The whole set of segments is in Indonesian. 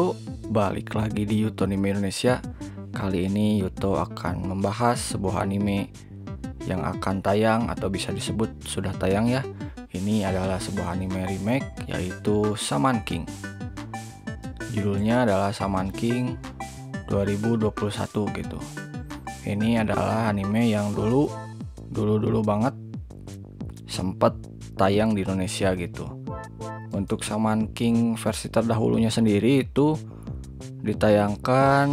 Yuto, balik lagi di Yuto Anime Indonesia. Kali ini Yuto akan membahas sebuah anime yang akan tayang atau bisa disebut sudah tayang ya. Ini adalah sebuah anime remake yaitu Shaman King. Judulnya adalah Shaman King 2021 gitu. Ini adalah anime yang dulu banget sempat tayang di Indonesia gitu. Untuk Shaman King versi terdahulunya sendiri itu ditayangkan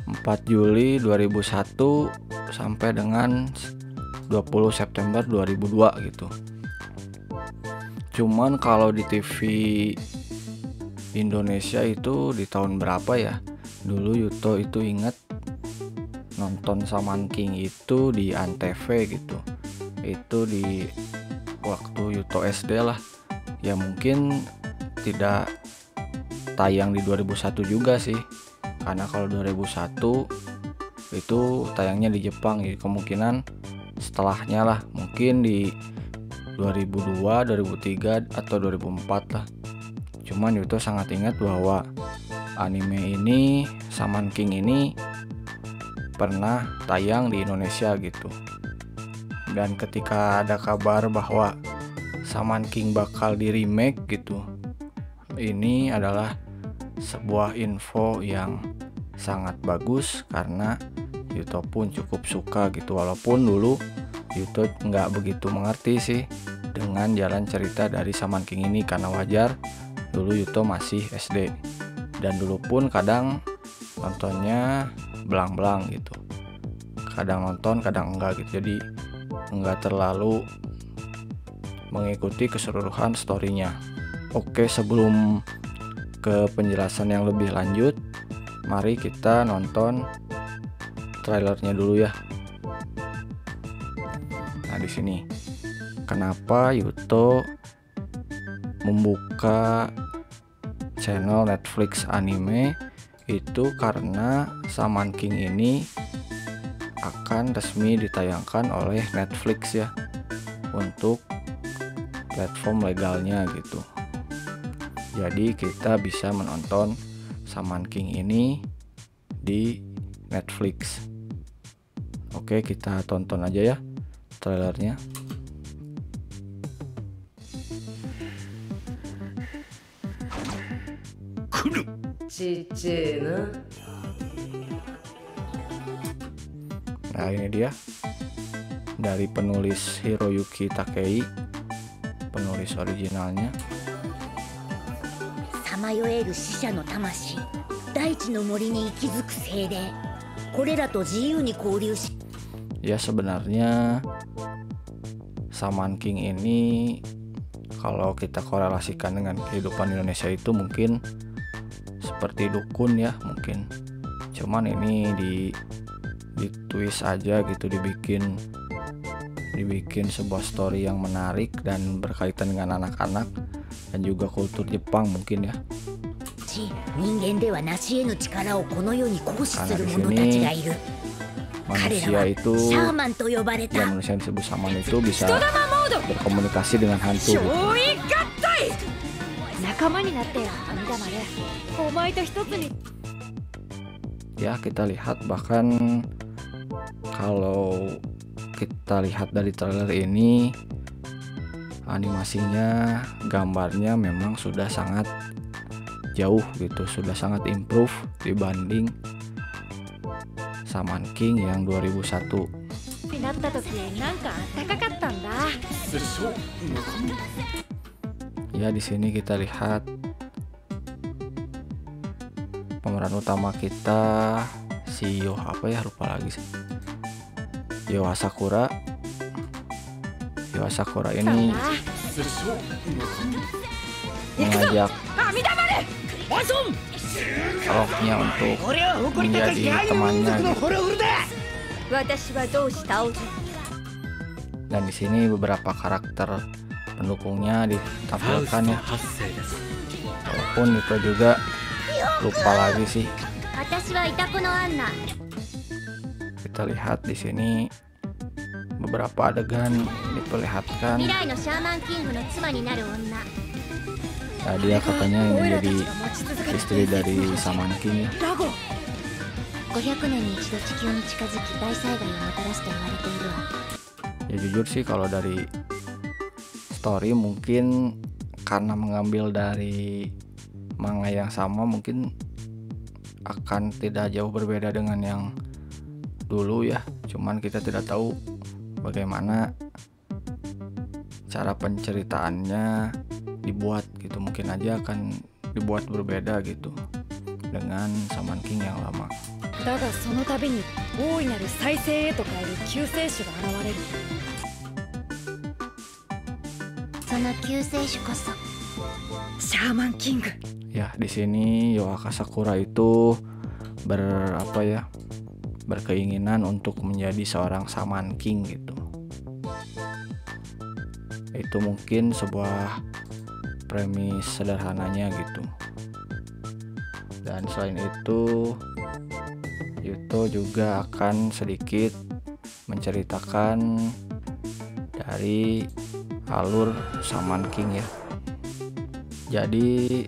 4 Juli 2001 sampai dengan 20 September 2002 gitu. Cuman kalau di TV Indonesia itu di tahun berapa ya? Dulu Yuto itu inget nonton Shaman King itu di Antv gitu. Itu di waktu Yuto SD lah. Ya mungkin tidak tayang di 2001 juga sih, karena kalau 2001 itu tayangnya di Jepang, jadi kemungkinan setelahnya lah, mungkin di 2002, 2003 atau 2004 lah. Cuman Yuto sangat ingat bahwa anime ini, Shaman King ini pernah tayang di Indonesia gitu. Dan ketika ada kabar bahwa Shaman King bakal di remake gitu, ini adalah sebuah info yang sangat bagus karena Yuto pun cukup suka gitu. Walaupun dulu Yuto nggak begitu mengerti sih dengan jalan cerita dari Shaman King ini, karena wajar dulu Yuto masih SD dan dulu pun kadang nontonnya belang-belang gitu, kadang nonton kadang enggak gitu, jadi enggak terlalu mengikuti keseluruhan storynya. Oke, sebelum ke penjelasan yang lebih lanjut, mari kita nonton trailernya dulu ya. Nah, di sini kenapa Yuto membuka channel Netflix anime itu karena Shaman King ini akan resmi ditayangkan oleh Netflix ya, untuk platform legalnya gitu. Jadi kita bisa menonton Shaman King ini di Netflix. Oke, kita tonton aja ya trailernya. Nah, ini dia dari penulis Hiroyuki Takei, penulis originalnya. さまよえる死者の魂、大地の森に息づく精霊、これらと自由に交流し。 Ya, sebenarnya Shaman King ini kalau kita korelasikan dengan kehidupan Indonesia itu mungkin seperti dukun ya mungkin. Cuman ini di twist aja gitu, dibikin sebuah story yang menarik dan berkaitan dengan anak-anak dan juga kultur Jepang mungkin ya. 人間では成し得ぬ力をこの世に行使する Karena di 者た sini ちがいる。彼ら manusia は itu シャーマンと呼ばれ ya た。 manusia yang disebut shaman itu bisa berkomunikasi dengan hantu gitu. 仲間になってよ、阿弥陀丸。お前と一つに。 Ya, kita lihat bahkan kalau kita lihat dari trailer ini, animasinya, gambarnya memang sudah sangat jauh gitu, sudah sangat improve dibanding Shaman King yang 2001. になった時なんかあったかかったんだ。 Ya, di sini kita lihat pemeran utama kita si apa ya, lupa lagi sih. Yoasakura ini mengajak Rocknya untuk menjadi temannya gitu. 私はどうしたおじ。 Dan di sini beberapa karakter pendukungnya ditampilkan ya. Walaupun itu juga lupa lagi sih. 私はいたこのアンナ。 Kita lihat di sini beberapa adegan diperlihatkan 未来のシャーマンキングの妻になる女。Nah, dia katanya ingin jadi istri dari Shaman King ya. ラゴ500年に一度地球に近づき大災害をもたらすと言われているわ。 Ya jujur sih kalau dari story mungkin karena mengambil dari manga yang sama mungkin akan tidak jauh berbeda dengan yang dulu ya. Cuman kita tidak tahu bagaimana cara penceritaannya dibuat gitu. Mungkin aja akan dibuat berbeda gitu dengan Shaman King yang lama. だがその度に大いなる再生へと変える救世主が現れる。その救世主こそシャーマンキング。 Ya, di sini Yoaka Sakura itu berkeinginan untuk menjadi seorang Shaman King gitu. Itu mungkin sebuah premis sederhananya gitu. Dan selain itu Yuto juga akan sedikit menceritakan dari alur Shaman King ya. Jadi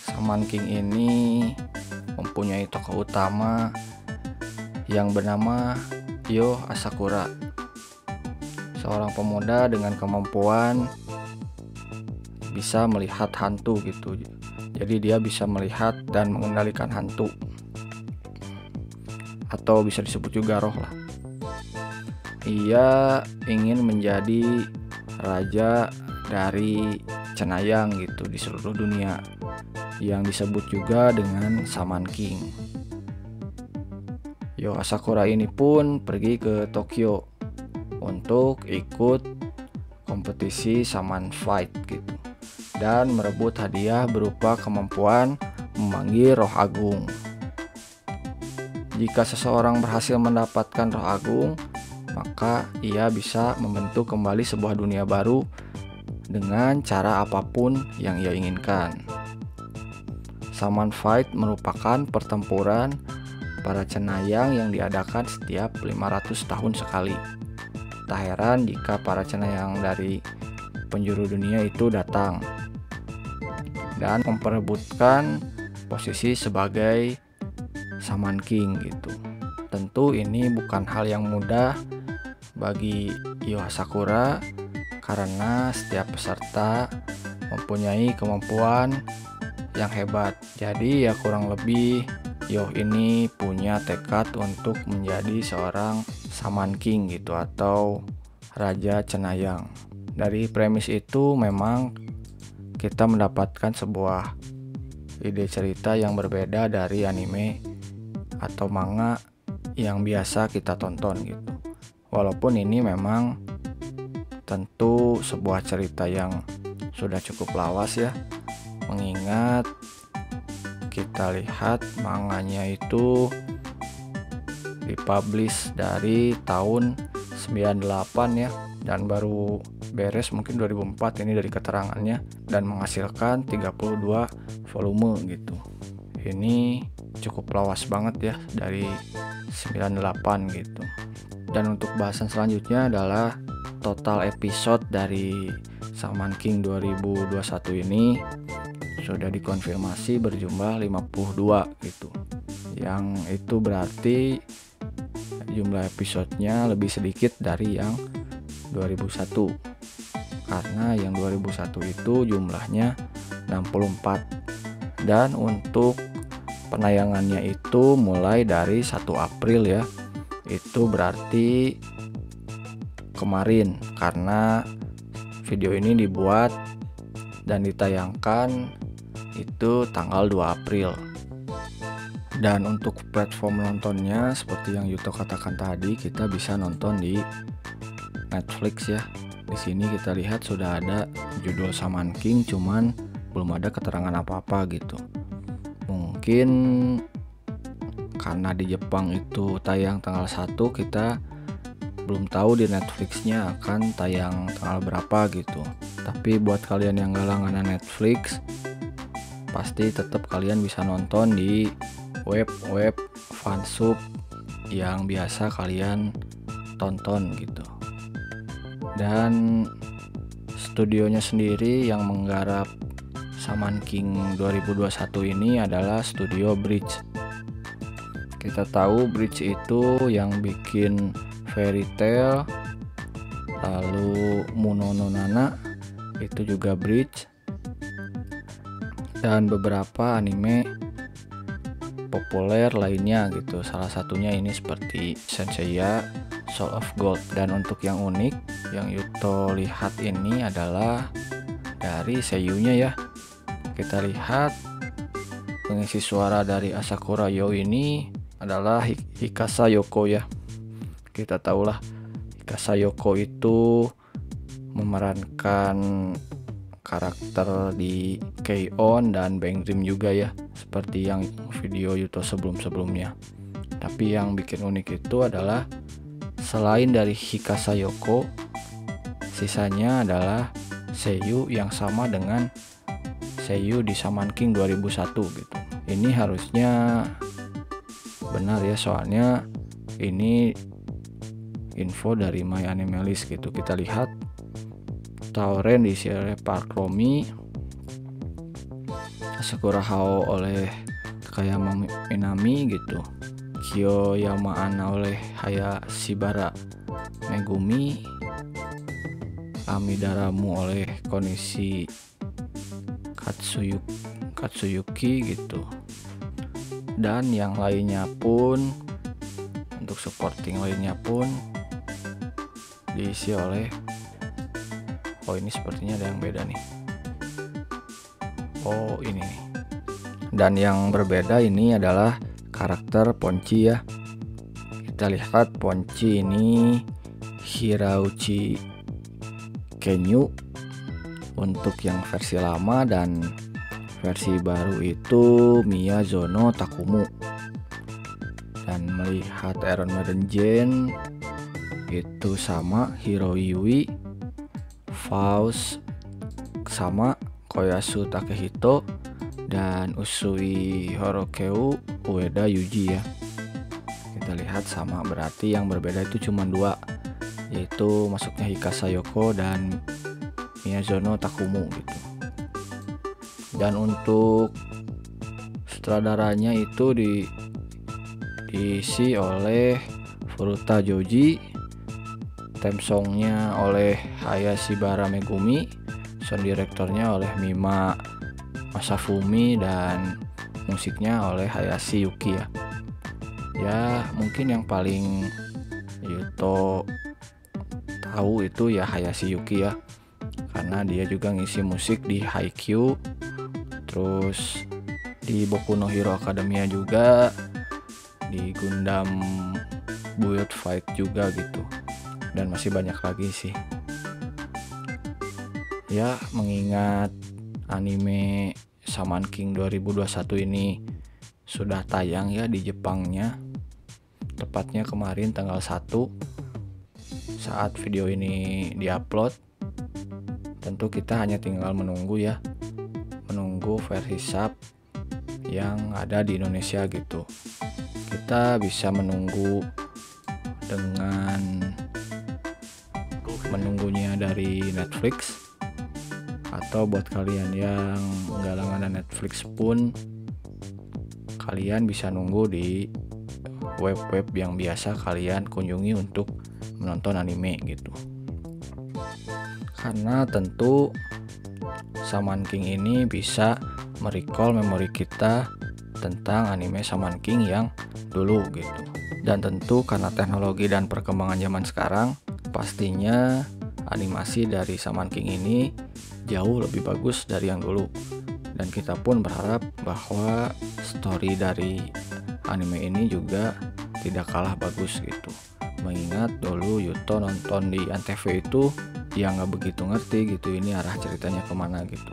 Shaman King ini mempunyai tokoh utama yang bernama Yo Asakura, seorang pemuda dengan kemampuan bisa melihat hantu gitu. Jadi dia bisa melihat dan mengendalikan hantu, atau bisa disebut juga roh lah. Ia ingin menjadi raja dari cenayang gitu di seluruh dunia, yang disebut juga dengan Shaman King. Yo Asakura ini pun pergi ke Tokyo untuk ikut kompetisi Shaman Fight gitu, dan merebut hadiah berupa kemampuan memanggil roh agung. Jika seseorang berhasil mendapatkan roh agung, maka ia bisa membentuk kembali sebuah dunia baru dengan cara apapun yang ia inginkan. Shaman Fight merupakan pertempuran para cenayang yang diadakan setiap 500 tahun sekali. Tak heran jika para cenayang dari penjuru dunia itu datang dan memperebutkan posisi sebagai Shaman King gitu. Tentu ini bukan hal yang mudah bagi Yo Asakura karena setiap peserta mempunyai kemampuan yang hebat. Jadi ya kurang lebih Yo ini punya tekad untuk menjadi seorang Shaman King gitu, atau Raja Cenayang. Dari premis itu memang kita mendapatkan sebuah ide cerita yang berbeda dari anime atau manga yang biasa kita tonton gitu. Walaupun ini memang tentu sebuah cerita yang sudah cukup lawas ya, mengingat kita lihat manganya itu dipublish dari tahun 98 ya, dan baru beres mungkin 2004 ini dari keterangannya, dan menghasilkan 32 volume gitu. Ini cukup lawas banget ya dari 98 gitu. Dan untuk bahasan selanjutnya adalah total episode dari Shaman King 2021 ini sudah dikonfirmasi berjumlah 52 gitu. Yang itu berarti jumlah episodenya lebih sedikit dari yang 2001. Karena yang 2001 itu jumlahnya 64. Dan untuk penayangannya itu mulai dari 1 April ya. Itu berarti kemarin, karena video ini dibuat dan ditayangkan itu tanggal 2 April. Dan untuk platform nontonnya seperti yang Yuto katakan tadi, kita bisa nonton di Netflix ya. Di sini kita lihat sudah ada judul Shaman King, cuman belum ada keterangan apa-apa gitu. Mungkin karena di Jepang itu tayang tanggal 1, kita belum tahu di Netflixnya akan tayang tanggal berapa gitu. Tapi buat kalian yang gak langganan Netflix, pasti tetap kalian bisa nonton di web fansub yang biasa kalian tonton gitu. Dan studionya sendiri yang menggarap Shaman King 2021 ini adalah studio Bridge. Kita tahu Bridge itu yang bikin Fairy Tail, lalu Munono Nana itu juga Bridge, dan beberapa anime populer lainnya gitu. Salah satunya ini seperti Senseiya, Soul of Gold. Dan untuk yang unik yang Yuto lihat ini adalah dari seiyunya ya. Kita lihat pengisi suara dari Asakura Yo ini adalah Hikasa Yoko ya. Kita tahulah Hikasa Yoko itu memerankan karakter di K-On dan Bang Dream juga ya, seperti yang video Yuto sebelum-sebelumnya. Tapi yang bikin unik itu adalah selain dari Hikasa Yoko, sisanya adalah seiyuu yang sama dengan seiyuu di Shaman King 2001 gitu. Ini harusnya benar ya, soalnya ini info dari My Anime List gitu. Kita lihat Taoren diisi oleh Park Romi, Asakura Hao oleh Takayama Minami gitu, Kiyoyama Ana oleh Hayashibara Megumi, Amidaramu oleh Konishi Katsuyuki gitu. Dan yang lainnya pun, untuk supporting lainnya pun diisi oleh, oh ini sepertinya ada yang beda nih. Oh ini nih. Dan yang berbeda ini adalah karakter Ponchi ya. Kita lihat Ponchi ini Hirauchi Kenyu untuk yang versi lama, dan versi baru itu Miyazono Takumu. Dan melihat Iron Maiden Gen itu sama Hiroyui, Faust sama Koyasu Takehito, dan Usui Horokeu Ueda Yuji ya. Kita lihat sama, berarti yang berbeda itu cuma dua, yaitu masuknya Hikasa Yoko dan Miyazono Takumu gitu. Dan untuk sutradaranya itu diisi oleh Furuta Joji, theme songnya oleh Hayashibara Megumi, sound directornya oleh Mima Masafumi, dan musiknya oleh Hayashi Yuki ya. Ya mungkin yang paling Yuto tahu itu ya Hayashi Yuki ya, karena dia juga ngisi musik di Haikyuu, terus di Boku no Hero Academia juga, di Gundam Build Fight juga gitu, dan masih banyak lagi sih ya. Mengingat anime Shaman King 2021 ini sudah tayang ya di Jepangnya, tepatnya kemarin tanggal 1 saat video ini diupload. Tentu kita hanya tinggal menunggu ya, menunggu versi sub yang ada di Indonesia gitu. Kita bisa menunggu dengan menunggunya dari Netflix, atau buat kalian yang nggak langganan Netflix pun kalian bisa nunggu di web-web yang biasa kalian kunjungi untuk menonton anime gitu. Karena tentu Shaman King ini bisa merecall memori kita tentang anime Shaman King yang dulu gitu. Dan tentu karena teknologi dan perkembangan zaman sekarang, pastinya animasi dari Shaman King ini jauh lebih bagus dari yang dulu. Dan kita pun berharap bahwa story dari anime ini juga tidak kalah bagus gitu. Mengingat dulu Yuto nonton di Antv itu ya nggak begitu ngerti gitu ini arah ceritanya kemana gitu.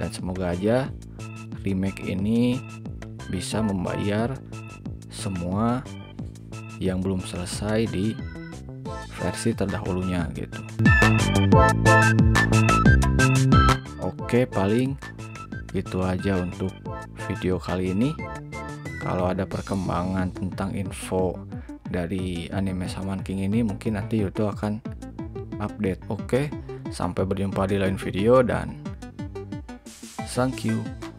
Dan semoga aja remake ini bisa membayar semua yang belum selesai di versi terdahulunya gitu. Oke, paling gitu aja untuk video kali ini. Kalau ada perkembangan tentang info dari anime Shaman King ini, mungkin nanti Yuto akan update. Oke, sampai berjumpa di lain video dan Thank you.